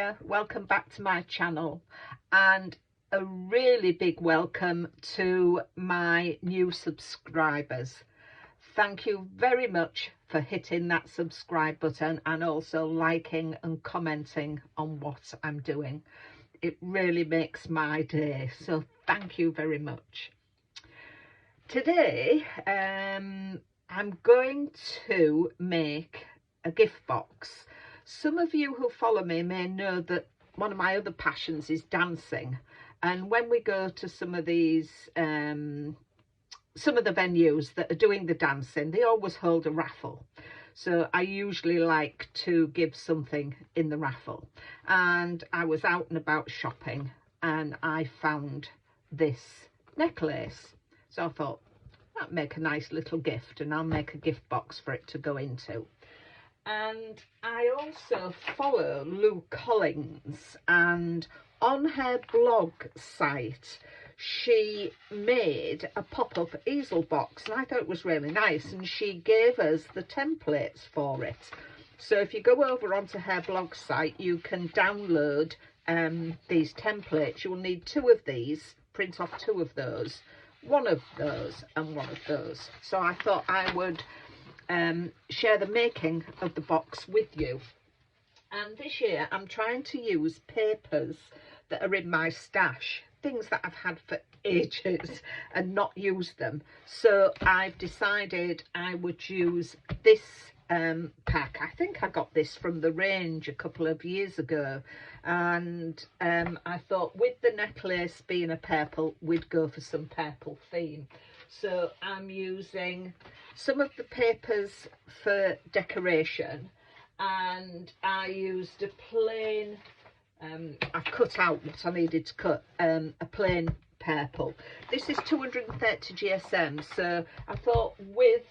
there, welcome back to my channel, and a really big welcome to my new subscribers. Thank you very much for hitting that subscribe button and also liking and commenting on what I'm doing. It really makes my day, so thank you very much. Today I'm going to make a gift box. Some of you who follow me may know that one of my other passions is dancing, and when we go to some of these some of the venues that are doing the dancing, they always hold a raffle. So I usually like to give something in the raffle, and I was out and about shopping and I found this necklace, so I thought that'd make a nice little gift, and I'll make a gift box for it to go into. And I also follow Lou Collins, and on her blog site she made a pop-up easel box, and I thought it was really nice, and she gave us the templates for it. So if you go over onto her blog site, you can download these templates. You'll need two of these, print off two of those, one of those and one of those. So I thought I would share the making of the box with you. And this year I'm trying to use papers that are in my stash, things that I've had for ages and not used them. So I've decided I would use this pack. I think I got this from the range a couple of years ago, and I thought with the necklace being a purple, we'd go for some purple theme. So I'm using some of the papers for decoration, and I used a plain, I cut out what I needed to cut, a plain purple. This is 230 GSM, so I thought with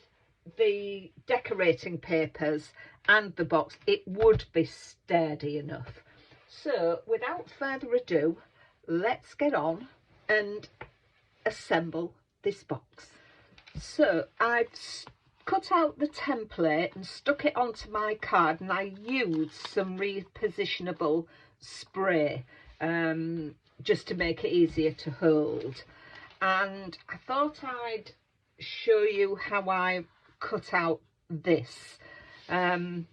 the decorating papers and the box it would be sturdy enough. So without further ado, let's get on and assemble this box. So I've cut out the template and stuck it onto my card, and I used some repositionable spray just to make it easier to hold. And I thought I'd show you how I cut out this. I'm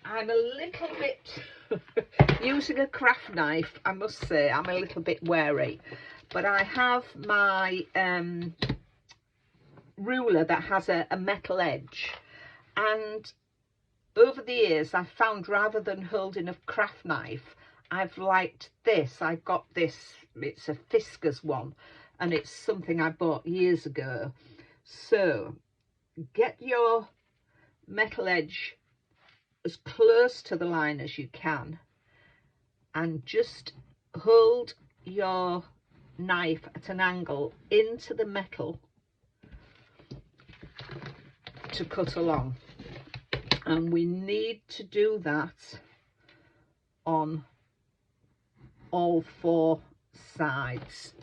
a little bit using a craft knife, I must say I'm a little bit wary, but I have my ruler that has a metal edge, and over the years I've found rather than holding a craft knife, I've liked this. I got this, it's a Fiskars one, and it's something I bought years ago. So get your metal edge as close to the line as you can, and just hold your knife at an angle into the metal to cut along. And we need to do that on all four sides.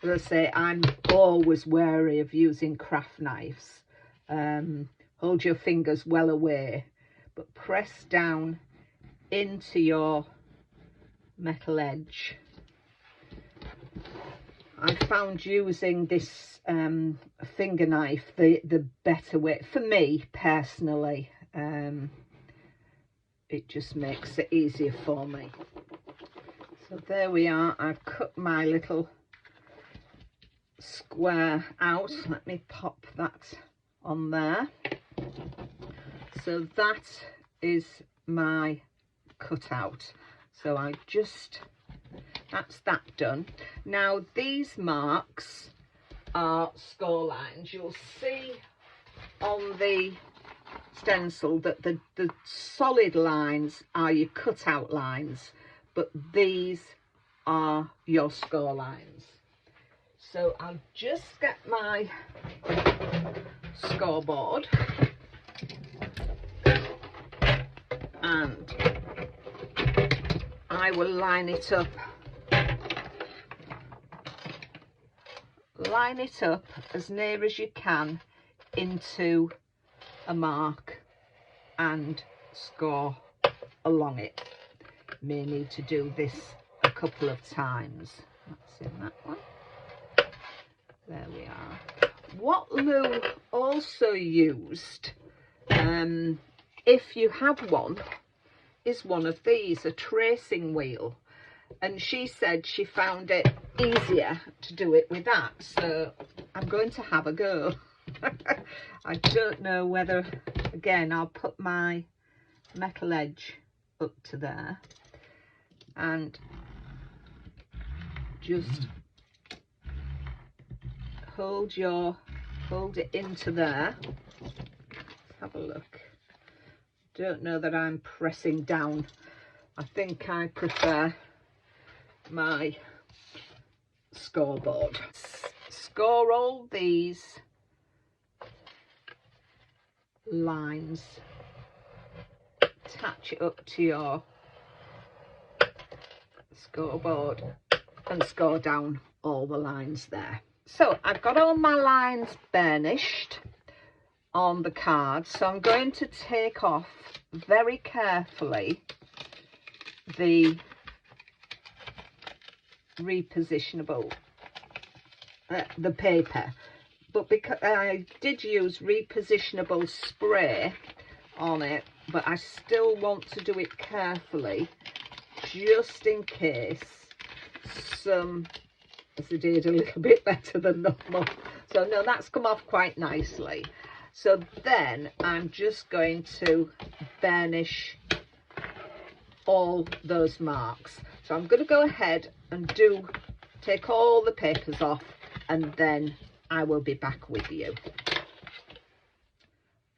As I say, I'm always wary of using craft knives. Hold your fingers well away, but press down into your metal edge. I found using this finger knife the better way for me personally. It just makes it easier for me. So there we are. I've cut my little square out. Let me pop that on there. So that is my cutout. So I just, that's that done. Now these marks are score lines. You'll see on the stencil that the solid lines are your cutout lines, but these are your score lines. So I'll just get my scoreboard and I will line it up as near as you can into a mark and score along it. may need to do this a couple of times. That's in that one. There we are. What Lou also used, if you have one, is one of these, a tracing wheel. And she said she found it easier to do it with that. So I'm going to have a go. I don't know whether, again, I'll put my metal edge up to there and just hold it into there. Let's have a look. Don't know that I'm pressing down. I think I prefer my scoreboard. Score all these lines, attach it up to your scoreboard and score down all the lines there. So I've got all my lines burnished on the card, so I'm going to take off very carefully the repositionable, the paper, but because I did use repositionable spray on it, but I still want to do it carefully just in case some, as I did a little bit better than normal. So no, that's come off quite nicely. So then I'm just going to burnish all those marks. So I'm going to go ahead and take all the papers off, and then I will be back with you.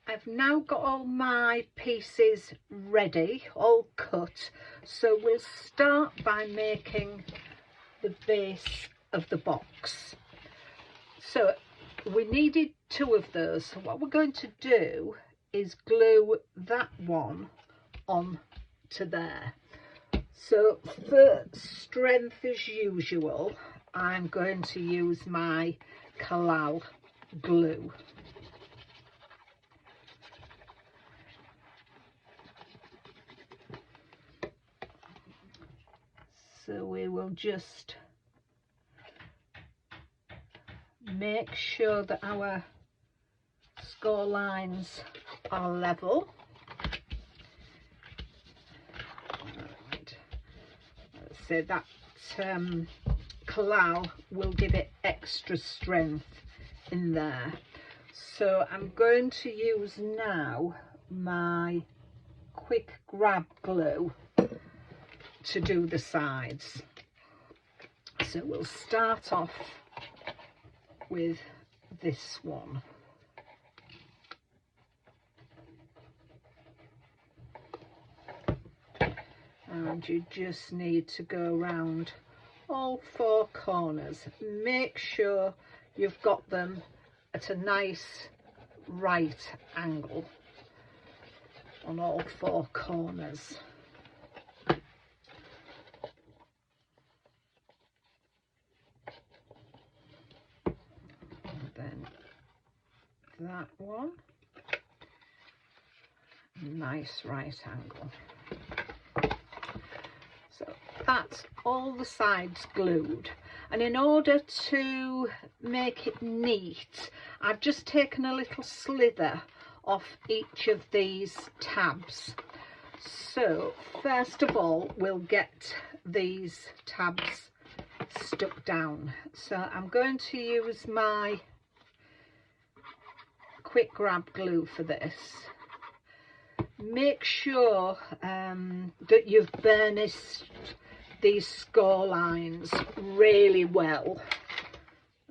I've now got all my pieces ready, all cut. So we'll start by making the base of the box. So we needed 2 of those. So what we're going to do is glue that one on to there. So for strength, as usual, I'm going to use my Kalal glue. So we will just make sure that our score lines are level. Right. So that Kalal will give it extra strength in there. So I'm going to use now my quick grab glue to do the sides. So we'll start off with this one. And you just need to go around all 4 corners. Make sure you've got them at a nice right angle on all 4 corners. And then that one, nice right angle. So that's all the sides glued, and in order to make it neat, I've just taken a little slither off each of these tabs. So first of all, we'll get these tabs stuck down. So I'm going to use my quick grab glue for this. Make sure that you've burnished these score lines really well,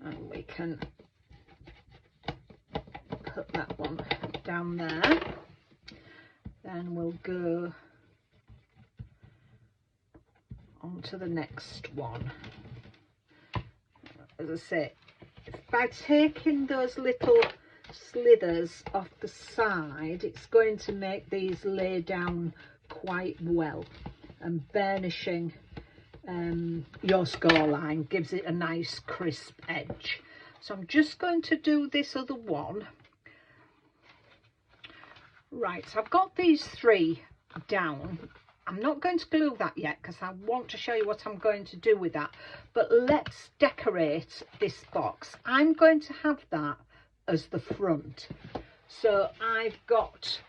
and we can put that one down there. Then we'll go on to the next one. As I say, by taking those little slithers off the side, it's going to make these lay down quite well, and burnishing your score line gives it a nice crisp edge. So I'm just going to do this other one. Right, so I've got these 3 down. I'm not going to glue that yet because I want to show you what I'm going to do with that. But let's decorate this box. I'm going to have that as the front. So I've got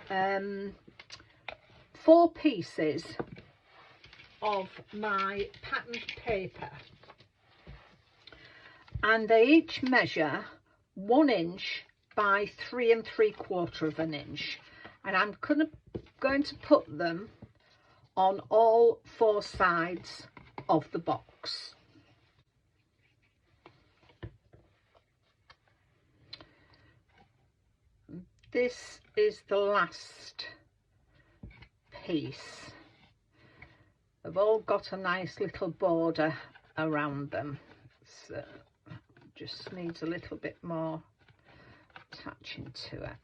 4 pieces of my patterned paper, and they each measure 1 inch by 3 3/4 inches, and I'm going to put them on all 4 sides of the box. This is the last piece. They've all got a nice little border around them, so just needs a little bit more attaching to it.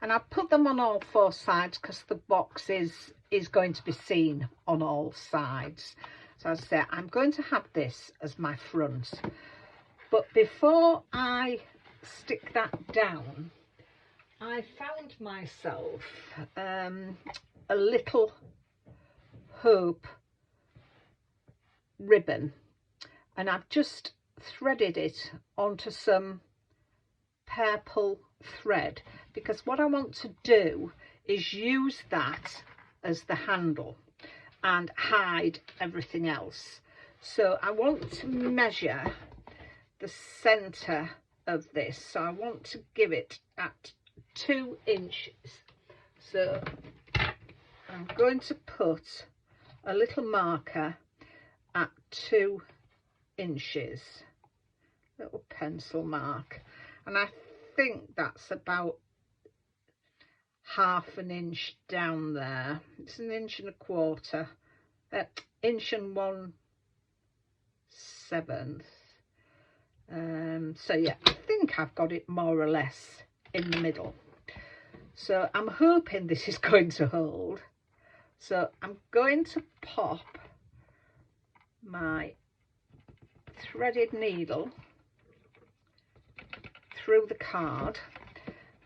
And I put them on all 4 sides because the box is going to be seen on all sides. So as I say, I'm going to have this as my front. But before I stick that down, I found myself a little hope ribbon, and I've just threaded it onto some purple thread, because what I want to do is use that as the handle and hide everything else. So I want to measure the center of this, so I want to give it at 2 inches. So I'm going to put a little marker at 2 inches, little pencil mark, and I think that's about 1/2 inch down there. It's 1 1/4 inches, 1 1/7. So yeah, I think I've got it more or less in the middle. So I'm hoping this is going to hold. So I'm going to pop my threaded needle through the card,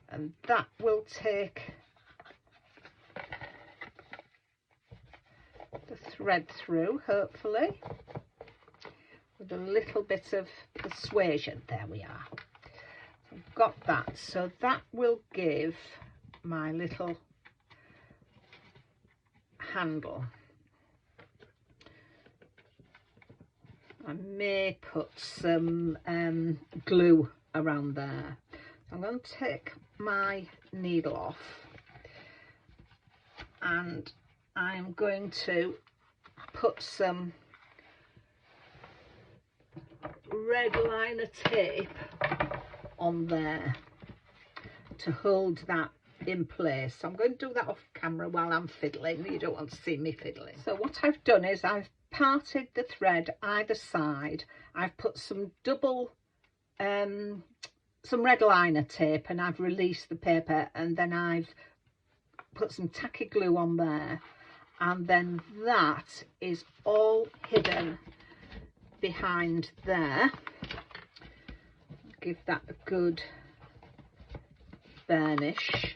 and that will take the thread through, hopefully, with a little bit of persuasion. There we are. I've got that, so that will give my little handle. I may put some glue around there. I'm going to take my needle off, and I'm going to put some red liner tape on there to hold that in place. So I'm going to do that off camera while I'm fiddling. You don't want to see me fiddling. So what I've done is I've parted the thread either side. I've put some some red liner tape, and I've released the paper, and then I've put some tacky glue on there, and then that is all hidden behind there. Give that a good burnish,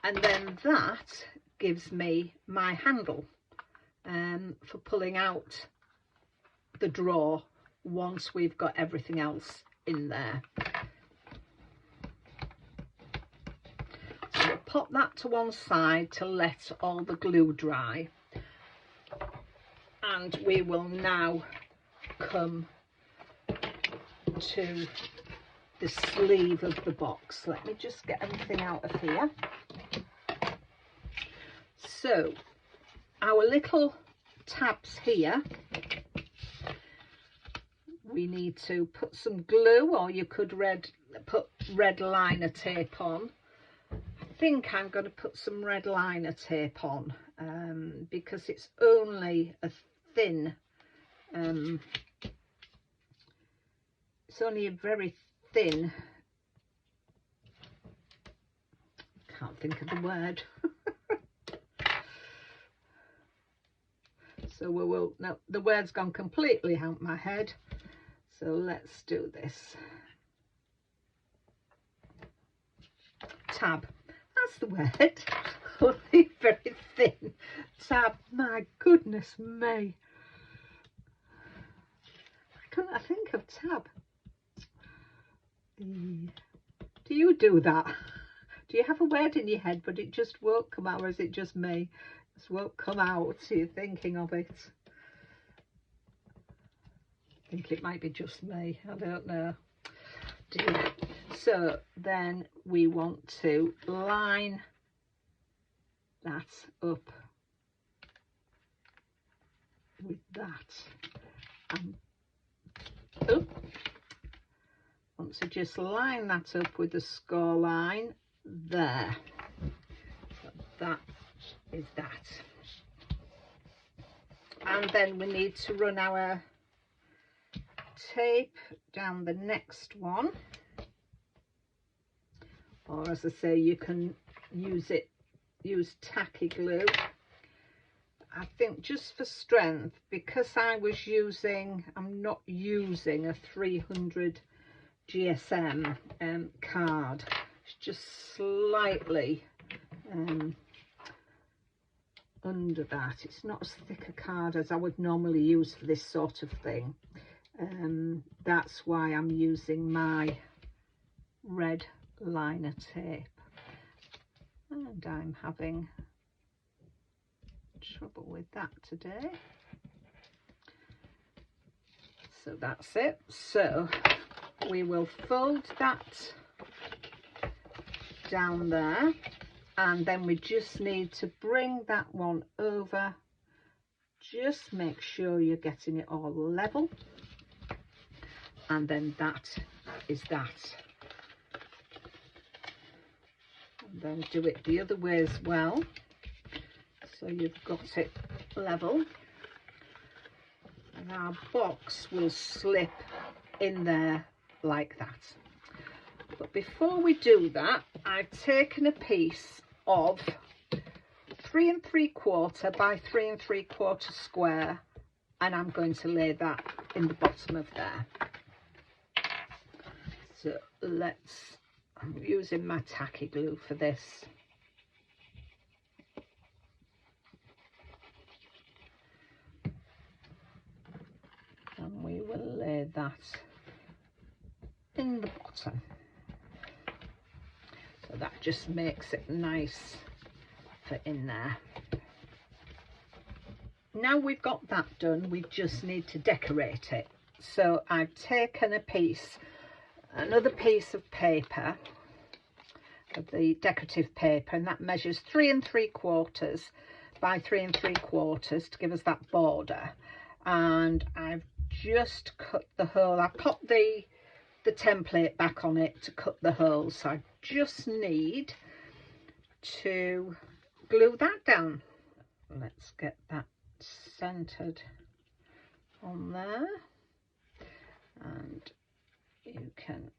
and then that gives me my handle for pulling out the drawer once we've got everything else in there. So we'll pop that to one side to let all the glue dry, and we will now come to the sleeve of the box. Let me just get everything out of here. So our little tabs here, we need to put some glue, or you could put red liner tape on. I think I'm going to put some red liner tape on because it's only a thin, it's only a very thin, can't think of the word. So we will, no, the word's gone completely out my head. So let's do this. Tab, that's the word. only very thin tab. My goodness me. I think of tab. Do you do that? Do you have a word in your head but it just won't come out, or is it just me? It just won't come out, so you're thinking of it. I think it might be just me, I don't know. Dear. So then we want to line that up with that. Want to just line that up with the score line there. So that is that. And then we need to run our tape down the next one, or as I say, you can use tacky glue. I think just for strength, because I'm not using a 300 GSM card, it's just slightly under that. It's not as thick a card as I would normally use for this sort of thing. That's why I'm using my red liner tape, and I'm having trouble with that today. So that's it. So we will fold that down there, and then we just need to bring that one over. Just make sure you're getting it all level, and then that is that. And then do it the other way as well, so you've got it level, and our box will slip in there like that. But before we do that, I've taken a piece of 3 3/4 by 3 3/4 square, and I'm going to lay that in the bottom of there. So I'm using my tacky glue for this. And we will lay that in the bottom. So that just makes it nice for in there. Now we've got that done, we just need to decorate it. So I've taken another piece of paper, of the decorative paper, and that measures 3 3/4 by 3 3/4 to give us that border. And I've just cut the hole. I popped the template back on it to cut the holes, so I just need to glue that down. Let's get that centered on there, and you can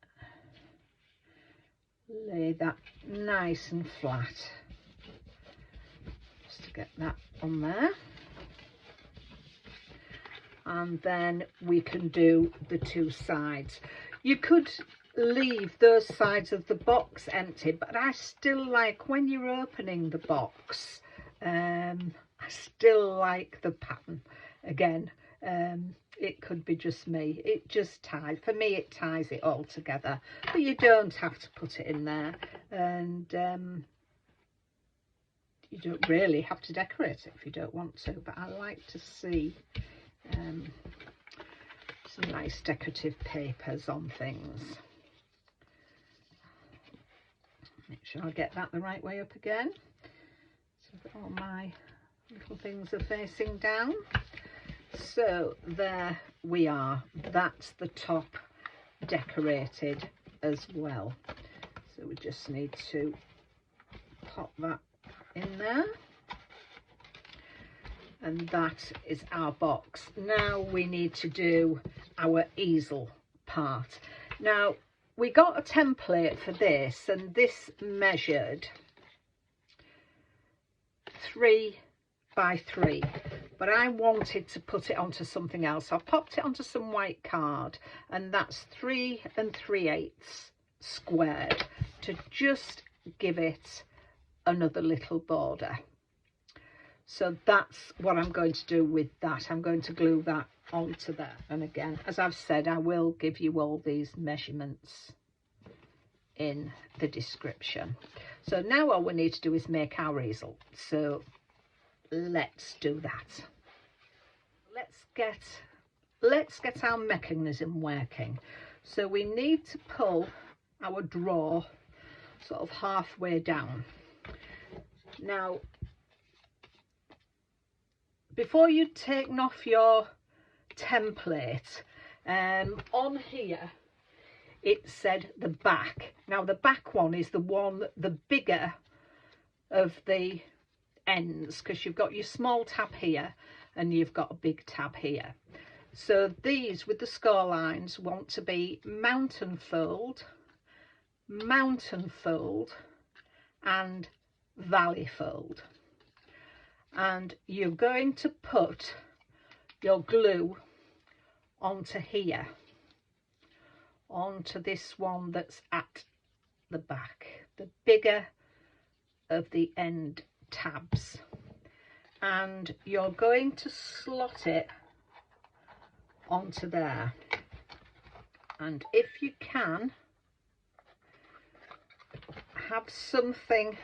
lay that nice and flat, just to get that on there. And then we can do the two sides. You could leave those sides of the box empty, but I still like, when you're opening the box, I still like the pattern. Again, it could be just me, it just ties, for me it ties it all together, but you don't have to put it in there, and you don't really have to decorate it if you don't want to, but I like to see some nice decorative papers on things. Make sure I get that the right way up again, so that all my little things are facing down. So there we are, that's the top decorated as well. So we just need to pop that in there, and that is our box. Now we need to do our easel part. Now we got a template for this, and this measured 3 by 3, but I wanted to put it onto something else, so I popped it onto some white card, and that's 3 3/8 squared, to just give it another little border. So that's what I'm going to do with that. I'm going to glue that onto there. And again, as I've said, I will give you all these measurements in the description. So now all we need to do is make our easel. So let's do that. Let's get our mechanism working. So we need to pull our drawer sort of halfway down. Now, before you take off your template, on here it said the back. Now the back one is the bigger of the ends, because you've got your small tab here and you've got a big tab here. So these with the score lines want to be mountain fold, and valley fold. And you're going to put your glue onto here, onto this one that's at the back, the bigger of the end tabs, and you're going to slot it onto there. And if you can, have something,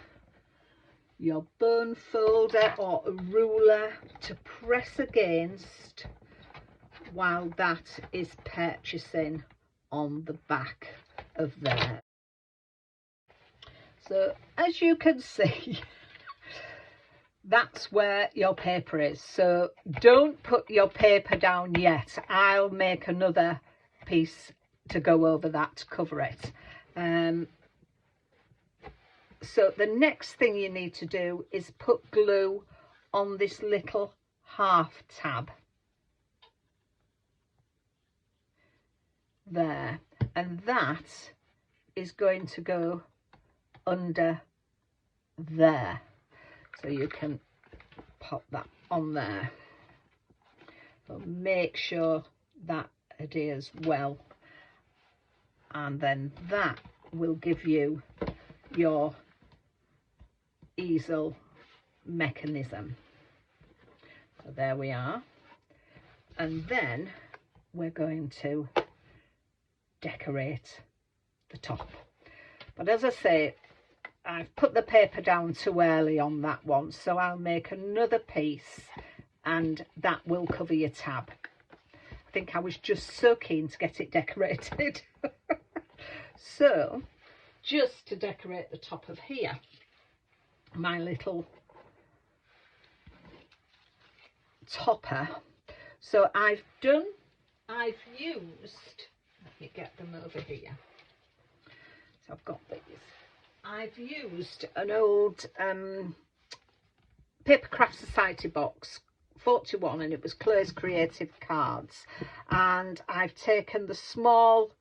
your bone folder or a ruler, to press against while that is purchasing on the back of there. So as you can see, that's where your paper is. So don't put your paper down yet. I'll make another piece to go over that to cover it. So the next thing you need to do is put glue on this little half tab there, and that is going to go under there. So you can pop that on there. So make sure that adheres well, and then that will give you your easel mechanism. So there we are. And then we're going to decorate the top. But as I say, I've put the paper down too early on that one, so I'll make another piece and that will cover your tab. I think I was just so keen to get it decorated. So just to decorate the top of here, my little topper. So I've used, let me get them over here. So I've got these. I've used an old Papercraft Society box, 41, and it was Claire's Creative Cards. And I've taken the small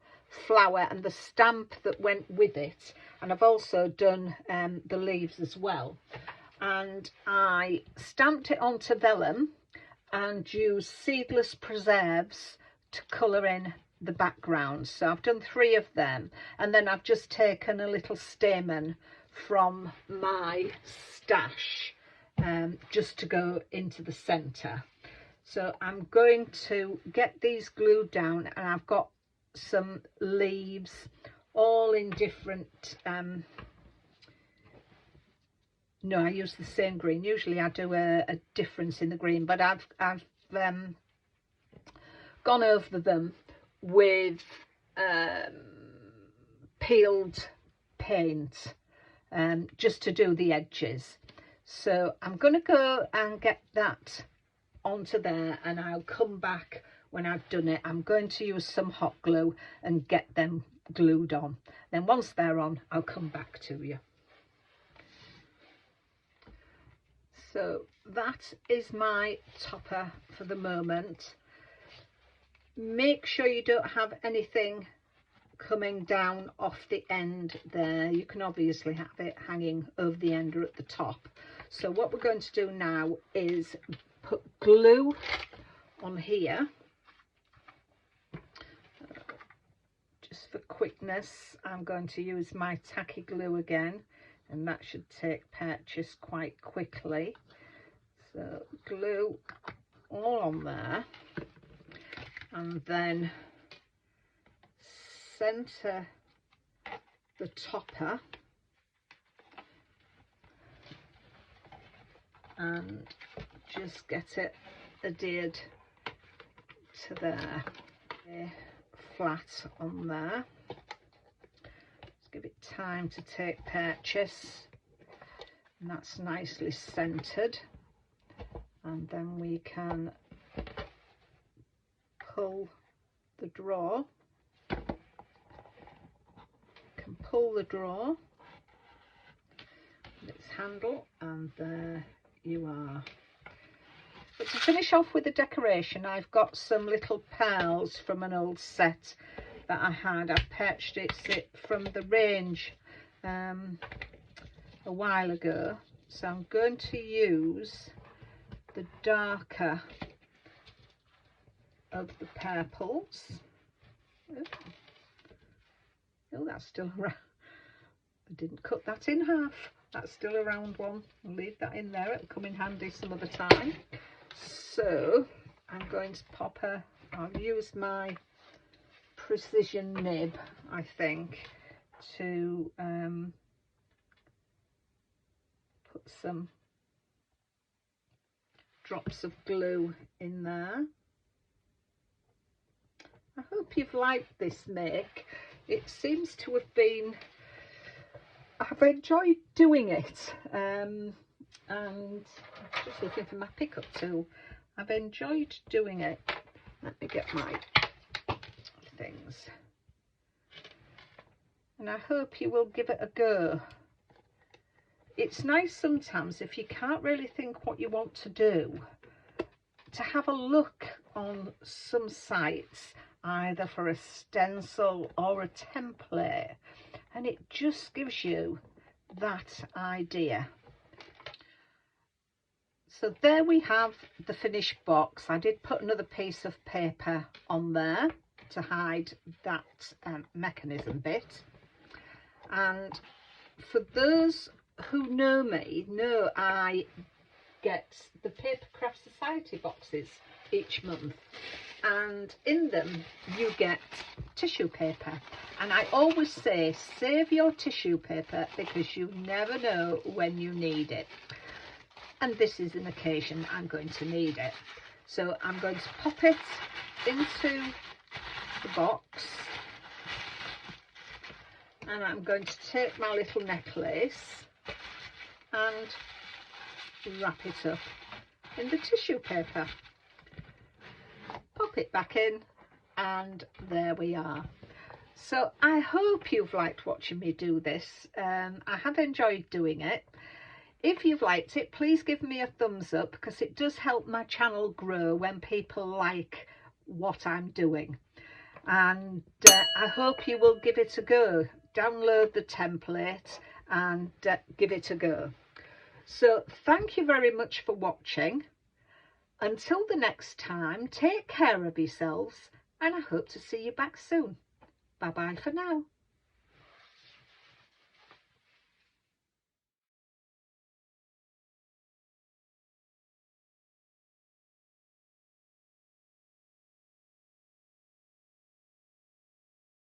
flower and the stamp that went with it, and I've also done the leaves as well. And I stamped it onto vellum and used Seedless preserves to colour in the background. So I've done 3 of them, and then I've just taken a little stamen from my stash just to go into the centre. So I'm going to get these glued down, and I've got some leaves all in different no, I use the same green. Usually I do a difference in the green, but I've gone over them with peeled paint just to do the edges. So I'm going to go and get that onto there, and I'll come back when I've done it. I'm going to use some hot glue and get them glued on. Then once they're on, I'll come back to you. So that is my topper for the moment. Make sure you don't have anything coming down off the end there. You can obviously have it hanging over the end or at the top. So what we're going to do now is put glue on here. Just for quickness, I'm going to use my tacky glue again. and that should take purchase quite quickly. So glue all on there, and then centre the topper and just get it adhered to there, flat on there. Just give it time to take purchase, and that's nicely centered. And then we can pull the drawer, pull the drawer with its handle, and there you are. But to finish off with the decoration, I've got some little pearls from an old set that I had. I purchased it from the range a while ago, so I'm going to use the darker of the purples. Oh, that's still around. I didn't cut that in half. That's still a round one. I'll leave that in there. It'll come in handy some other time. So I'm going to pop I'll use my precision nib, I think, to put some drops of glue in there. I hope you've liked this make. It seems to have been, I've enjoyed doing it, and I'm just looking for my pickup tool. I've enjoyed doing it. Let me get my things, and I hope you will give it a go. It's nice sometimes, if you can't really think what you want to do, to have a look on some sites, either for a stencil or a template, and it just gives you that idea. So there we have the finished box. I did put another piece of paper on there to hide that mechanism bit, and for those who know me, know I get the Papercraft Society boxes each month, and in them you get tissue paper, and I always say save your tissue paper because you never know when you need it, and this is an occasion I'm going to need it. So I'm going to pop it into the box, and I'm going to take my little necklace and wrap it up in the tissue paper, pop it back in, and there we are. So I hope you've liked watching me do this. I have enjoyed doing it. If you've liked it, please give me a thumbs up, because it does help my channel grow when people like what I'm doing. And I hope you will give it a go. Download the template and give it a go. So thank you very much for watching. Until the next time, take care of yourselves, and I hope to see you back soon. Bye bye for now.